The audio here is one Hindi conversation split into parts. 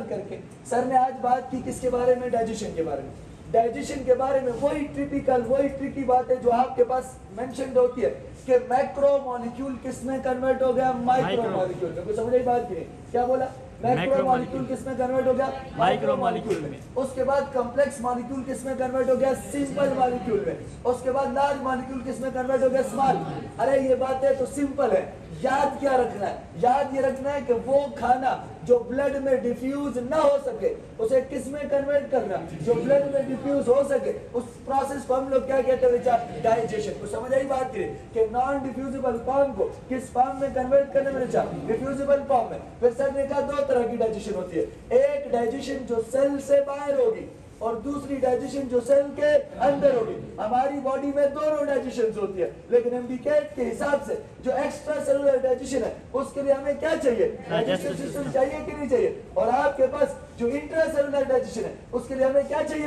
करके। सर ने आज बात की किसके बारे में? डाइजेशन के बारे में। डाइजेशन के बारे में वही ट्रिकी बात है जो आपके पास मेंशन्ड होती है कि मैक्रो मॉलिक्यूल किस में कन्वर्ट हो गया? माइक्रो मॉलिक्यूल में। कुछ समझ आई बात की? क्या बोला? मैक्रो मॉलिक्यूल किस में कन्वर्ट हो गया? माइक्रो मॉलिक्यूल में। उसके बाद कॉम्प्लेक्स मॉलिक्यूल किस में कन्वर्ट हो गया? सिंपल मॉलिक्यूल में। उसके बाद लार्ज मॉलिक्यूल किस में कन्वर्ट हो गया? स्मॉल। अरे ये बातें तो सिंपल है, याद क्या रखना है? याद ये रखना है कि वो खाना जो ब्लड में डिफ्यूज ना हो सके उसे किस में कन्वर्ट करना? जो ब्लड में डिफ्यूज हो सके उस प्रोसेस को हम लोग क्या कहते हैं? डाइजेशन। को समझ आई बात की कि नॉन डिफ्यूजिबल फॉर्म को किस फॉर्म में कन्वर्ट करने में? डिफ्यूजिबल फॉर्म में। फिर सर ने कहा दो तरह की डाइजेशन होती है, एक डाइजेशन जो सेल से बाहर होगी और दूसरी डाइजेशन जो सेल के अंदर होगी। हमारी बॉडी में दोनों डाइजेशन होती है, लेकिन एमडीकेट के हिसाब से जो एक्स्ट्रा सेलुलर डाइजेशन है उसके लिए हमें क्या चाहिए? डाइजेस्टिव सिस्टम चाहिए कि नहीं चाहिए? और आपके पास जो इंट्रा सेलुलर डाइजेशन है उसके लिए हमें क्या चाहिए?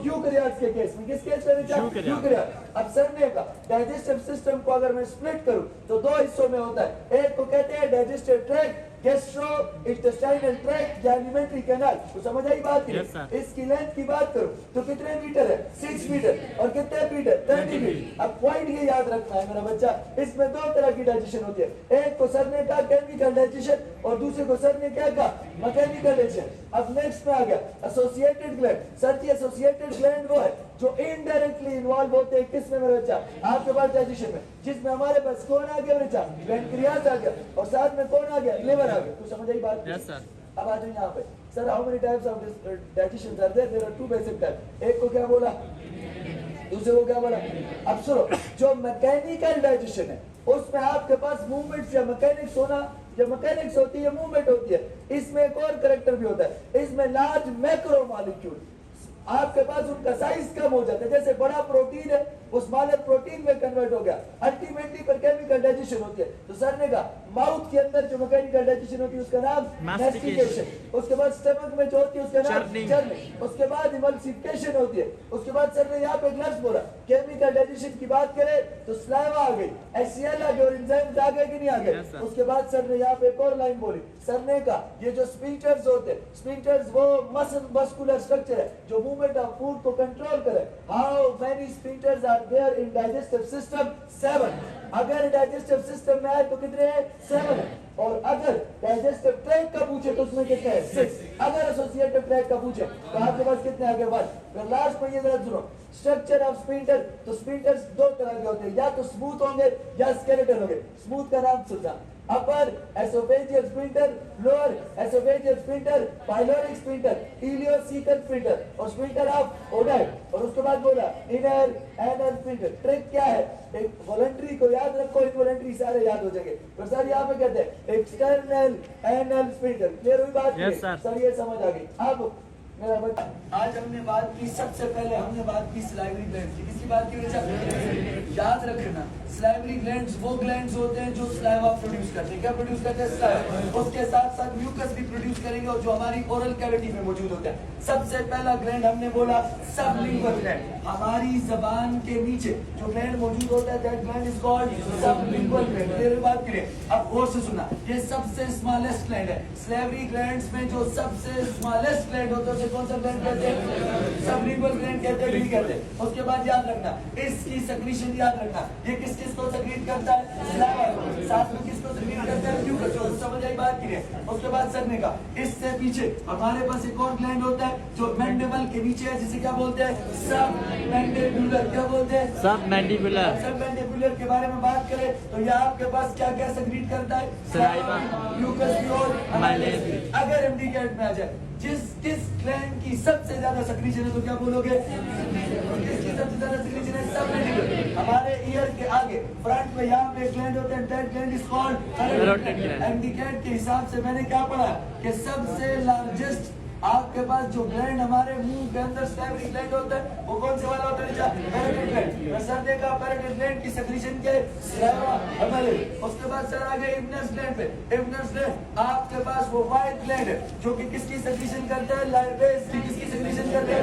यूकैरियोट्स के केस में। किस केस में? यूकैरियोट। अब सर ने कहा डाइजेस्टिव सिस्टम को अगर मैं स्प्लिट करूं तो दो हिस्सों में होता है। एक को कहते हैं digestive tract, gastro intestinal tract या एलिमेंट्री कैनाल। तो समझ आई बात? इसकी लेंथ की बात करूं तो कितने मीटर है? 6 मीटर। और कितने फीट है? 30 फीट। अब पॉइंट ये याद रखना है मेरा बच्चा, इसमें दो तरह की डाइजेशन होती है। एक को सर ने कहा केमिकल डाइजेशन और दूसरे को सर ने क्या कहा? Mechanical digestion. अब नेक्स्ट में आ गया एसोसिएटेड ग्लैंड। सर जी एसोसिएटेड ग्लैंड वो है जो इनडायरेक्टली इन्वॉल्व होते हैं किस में मेरे बच्चा? आपके पास डाइजेशन में, जिसमें हमारे पास कौन आ गया मेरे बच्चा? पैनक्रियाज आ गया और साथ में कौन आ गया? लिवर आ गया। तो समझ आई बात? Yes sir. अब आ जाइए यहाँ पे। Sir how many types of digestion are there? There are 2 basic type. एक को क्या बोला? दूसरे को क्या बोला? अब सुनो, जो मैकेनिकल डाइजेशन है उसमें आपके पास मूवमेंट्स या मैकेनिक्स होना, जब मैकेनिक्स होती है मूवमेंट होती है। इसमें एक और कैरेक्टर भी होता है, इसमें लार्ज मैक्रो मॉलिक्यूल आपके पास उनका साइज कम हो जाता है। जैसे बड़ा प्रोटीन है वो स्मॉलर प्रोटीन में कन्वर्ट हो गया। अल्टीमेटली पर केमिकल डाइजेशन होती है। तो सर ने कहा माउथ के अंदर जो मैकेनिकल डाइजेशन होती है उसका नाम मैस्टिकेशन। उसके बाद स्टमक में जो होती है उसका नाम चर्निंग। उसके बाद इमल्सिफिकेशन होती है। उसके बाद सर ने यहाँ पे एक लफ्ज बोला, केमिकल डाइजेशन की बात करें तो स्लाइवा आ गई, HCl आ गई और एंजाइम्स आ गए कि नहीं आ गए? उसके बाद सर ने यहाँ पे एक और लाइन बोली। सर ने कहा ये जो स्फिंक्टर्स होते हैं, स्फिंक्टर्स वो मस्कुलर स्ट्रक्चर है जो मूवमेंट ऑफ फूड को कंट्रोल करे। How many sphincters are there in digestive system? 7। अगर डाइजेस्टिव सिस्टम में आए तो कितने हैं? 7 है। और अगर डाइजेस्टिव ट्रैक्ट का पूछे तो उसमें कितने हैं? 6। अगर एसोसिएटिव ट्रैक्ट का पूछे तो आपके पास कितने आगे? 1। फिर लास्ट में ये जरा सुनो, स्ट्रक्चर ऑफ स्फिंक्टर। तो स्फिंक्टर्स दो तरह के होते हैं, या तो स्मूथ होंगे या स्केलेटल होंगे। स्मूथ का नाम सुनना, upper oesophageal sphincter, lower oesophageal sphincter, pyloric sphincter, ileocaecal sphincter और स्फिंक्टर ऑफ ओडाइट। और उसके बाद बोला इनर एनल स्फिंक्टर। ट्रिक क्या है? एक वॉलंटरी को याद रखो, इनवॉलंटरी सारे याद हो जाएंगे। तो सर यहाँ पे कहते हैं एक्सटर्नल एनल स्फिंक्टर। क्लियर हुई बात? yes, सर ये समझ आ गई। अब मेरा बच्चा, आज हमने बात की, सबसे पहले हमने बात की सलाइवरी ग्लैंड्स की। किसकी बात की? याद रखना सलाइवरी ग्लैंड्स वो ग्लैंड्स होते हैं जो सलाइवा प्रोड्यूस करते हैं। क्या प्रोड्यूस करते हैं? सलाइवा। उसके साथ साथ म्यूकस भी प्रोड्यूस करेंगे और जो हमारी ओरल कैविटी में मौजूद होता है। सबसे पहला ग्लैंड हमने बोला सबलिंगुअल ग्लैंड। हमारी जबान के नीचे जो ग्लैंड मौजूद होता है that gland is called sublingual gland. मेरी बात करें अब गौर से सुना, ये सबसे स्मॉलेस्ट ग्लैंड है। सलाइवरी ग्लैंड्स में जो सबसे स्मॉलेस्ट ग्लैंड होता है उसे कौन सा ग्लैंड कहते हैं? सबलिंगुअल ग्लैंड कहते हैं, नहीं कहते? उसके बाद याद रखना इसकी सेक्रीशन याद रखना, ये किस को सेक्रीट करता है? सलाइवा। साथ में किसको सेक्रीट करता है? म्यूकस। समझ आई बात की? उसके बाद सर ने कहा इससे पीछे हमारे पास एक और ग्लैंड होता है जो मैंडिबल के नीचे है, जिसे क्या बोलते हैं? सब मैंडिबुलर। क्या बोलते हैं? सब मैंडिबुलर। सब मैंडिबुलर के बारे में बात करें तो ये आपके पास क्या क्या सेक्रीट करता है? सलाइवा, म्यूकस भी और माइलेज। अगर एमडीकेट में आ जाए किस ग्लैंड की सबसे ज्यादा सेक्रीशन है तो क्या बोलोगे? किसकी सबसे ज्यादा सेक्रीशन है? सब मैंडिबुलर। हमारे ईयर के आगे फ्रंट में यहाँ पे ग्लैंड होते हैं, that gland is called carotid gland. MDCAT के हिसाब से मैंने क्या पढ़ा कि सबसे लार्जेस्ट आपके पास जो ग्लैंड हमारे मुंह के अंदर सैलरी ग्लैंड होता है वो कौन से वाला होता है? Pyretic gland. सर देखा पैरेटिक ग्लैंड की सेक्रीशन के सलाइवा हमारे। उसके बाद सर आ गए इम्नस ग्लैंड पे। इम्नस ग्लैंड आपके पास वो व्हाइट ग्लैंड है जो कि किसकी सेक्रीशन करता है? लाइपेज की। किसकी सेक्रीशन करता है?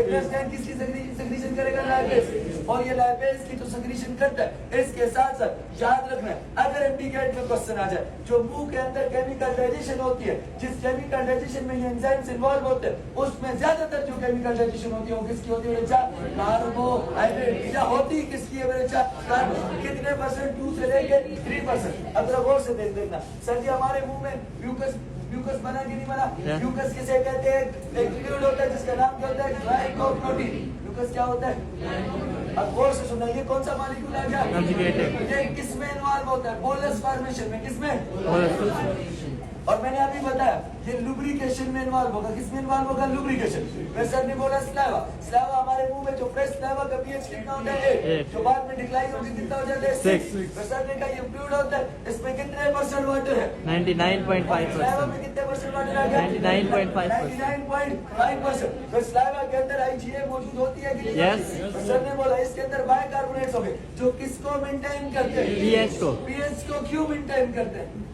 इम्नस ग्लैंड किसकी सेक्रीशन करेगा? लाइपेज। और ये लाइपेज की जो सेक्रीशन करता है इसके साथ साथ याद रखना है, अगर एमडीकेट में क्वेश्चन आ जाए, जो मुंह के अंदर केमिकल डाइजेशन होती है, जिस केमिकल डाइजेशन में ये एंजाइम्स इन्वॉल्व होते हैं, उसमें ज्यादातर जो केमिकल डाइजेशन होती है वो किसकी होती है बच्चा? कार्बोहाइड्रेट। या होती किसकी है बच्चा? कार्बो। कितने परसेंट? 2 से लेके 3%। अब गौर से देखना सर जी, हमारे मुंह में म्यूकस बना कि नहीं बना? म्यूकस किसे कहते हैं? एक फ्लूइड होता है जिसका नाम क्या होता है? ग्लाइकोप्रोटीन। म्यूकस क्या होता है? अब गौर से सुनना, ये कौन सा मॉलिक्यूल आ गया? ये किसमें इन्वॉल्व होता है? बोलस फॉर्मेशन में। किसमें? और मैंने अभी बताया ये लुब्रिकेशन में इन्वॉल्व होगा। किसमें इन्वॉल्व होगा? लुब्रिकेशन। सर ने बोला स्लाइवा। स्लाइवा हमारे मुंह में जो फ्रेश स्लाइवा का पीएच कितना होता है? 8। जो बाद में डिक्लाइन होकर कितना हो जाता है? 6। सर ने कहा ये फ्लूइड होता है, इसमें कितने परसेंट वाटर है? 99.5%। स्लाइवा में कितने परसेंट वाटर आ गया? 99.5%। 99.5%। तो स्लाइवा के अंदर आईजीए मौजूद होती है कि नहीं? Yes। सर ने बोला इसके अंदर बाइकार्बोनेट्स हो गए जो किसको मेंटेन करते हैं? पीएच को। पीएच को क्यों मेंटेन करते हैं?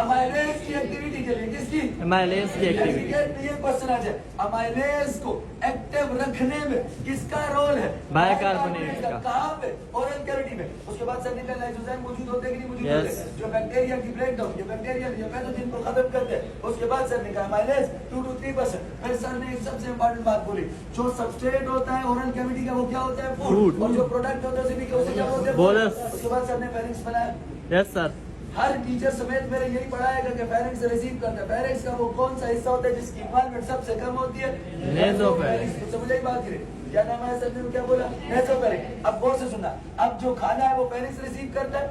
अमाइलेज की एक्टिविटी के लिए। किसकी? अमाइलेज की एक्टिविटी। ये क्वेश्चन आ जाए, अमाइलेज को एक्टिव रखने में किसका रोल है? बाइकार्बोनेट का। कहाँ पे? ओरल कैविटी में। उसके बाद सर ने लाइसोजाइम मौजूद होते हैं कि नहीं मौजूद Yes। होते हैं? जो बैक्टीरिया की ब्रेकडाउन, ये बैक्टीरिया ये पैथोजन को खत्म करते हैं। उसके बाद सर ने कहा अमाइलेज 2 to 3%। फिर सर ने एक सबसे इंपॉर्टेंट बात बोली, जो सबस्ट्रेट होता है ओरल कैविटी का वो क्या होता है? फूड। और जो प्रोडक्ट होता है उसे क्या बोलते हैं? बोलस। उसके बाद सर ने फेरिंक्स बनाया। Yes sir. हर टीचर समेत मेरे यही पढ़ाएगा कि फेरिंक्स रिसीव करता है। फेरिंक्स का वो कौन सा हिस्सा होता है जिसकी इन्वॉल्वमेंट सबसे कम होती है? नेसोफेरिंक्स। तो समझ आई बात करें, क्या नाम है सर ने क्या बोला? नेसोफेरिंक्स। अब गौर से सुनना, अब जो खाना है वो फेरिंक्स रिसीव करता है।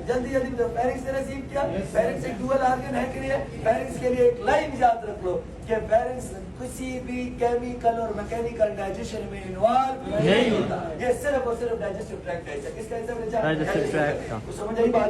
जल्दी जल्दी फेरिंक्स ने रिसीव किया। फेरिंक्स एक डुअल ऑर्गन है कि नहीं है? फेरिंक्स के लिए एक लाइन याद रख लो कि फेरिंक्स किसी भी केमिकल और मैकेनिकल डाइजेशन में इन्वॉल्व नहीं होता। ये सिर्फ और सिर्फ डाइजेस्टिव ट्रैक्ट है। किसका हिस्सा? डाइजेस्टिव ट्रैक्ट का। तो समझ आई बात?